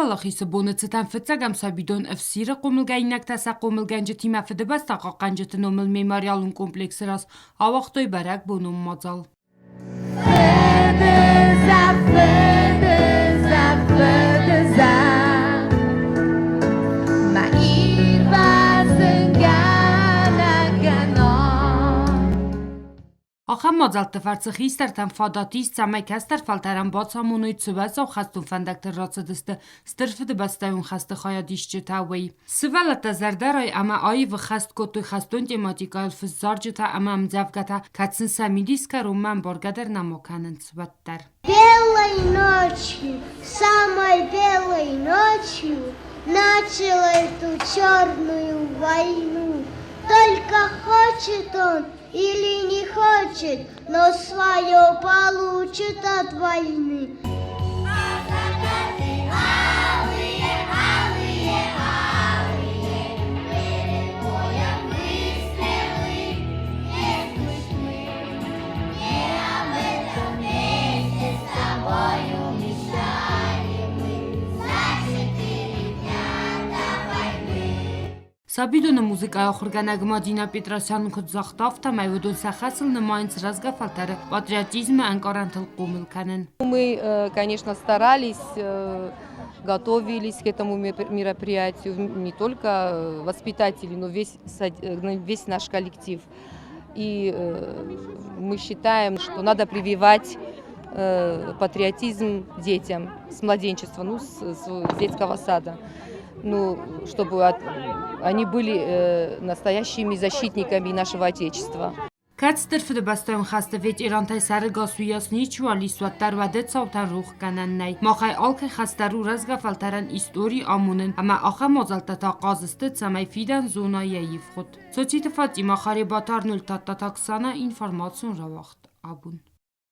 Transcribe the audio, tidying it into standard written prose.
Սավալախիսը բոնը ցտան ֆծագամ սաբիդոն էվսիրը կոմլգայինակ տասա կոմլգանջը թիմա ֆդբաս տաղականջը տնոմլ մեմորիալուն կոմպլեքսրաս ավախտոյ բարակ բոնում մածալ Ախամ մոձալ տվարցը խիստարտան ֆադատիս ծամայք հաստար ֆալտարան բացամունույթ սվացավ խաստուն ֆանդակտր ռացադստը ստրֆը բաստայուն խաստը խայադիշ ջթավեի Սվալատա զարդարայ ամա այվը խաստ կոտույ խաստուն տեմատիկայլ ֆզար ջթա ամա ամձավգաթա կացն самидиска роман боргадер намоканен сваттар Белой ночью, самой белой ночью начал эту черную войну. Только хочет он или не хочет, но свое получит от войны. Սաբիդոնը մուզիկայա խորգանագմա Դինա Պետրոսյանն կձախտավ թամայվդոն սախասլ նմայնց разгафалтары патриотизма анкарантыл кумылканен. Мы, конечно, старались, готовились к этому мероприятию, не только воспитатели, но весь наш коллектив. И мы считаем, что надо прививать патриотизм детям с младенчества, с детского сада. Чтобы они были настоящими защитниками нашего Отечества. Կացտր ֆդբաստոյն խաստվետ իրանթայ սարը գասույասնի չուալի սուատտար վադետ սավտան ռուխ կանաննայ մախայ ալքը խաստարու ռազգաֆալտարան իստորի ամունն ամա ախա մոզալտատա qazıstı ծամայ ֆիդան զոնայա իվխոտ Սոցիտը ֆատի մախարի բատարնուլ տատտատաքսանա ինֆորմացիոն ռավախտ աբուն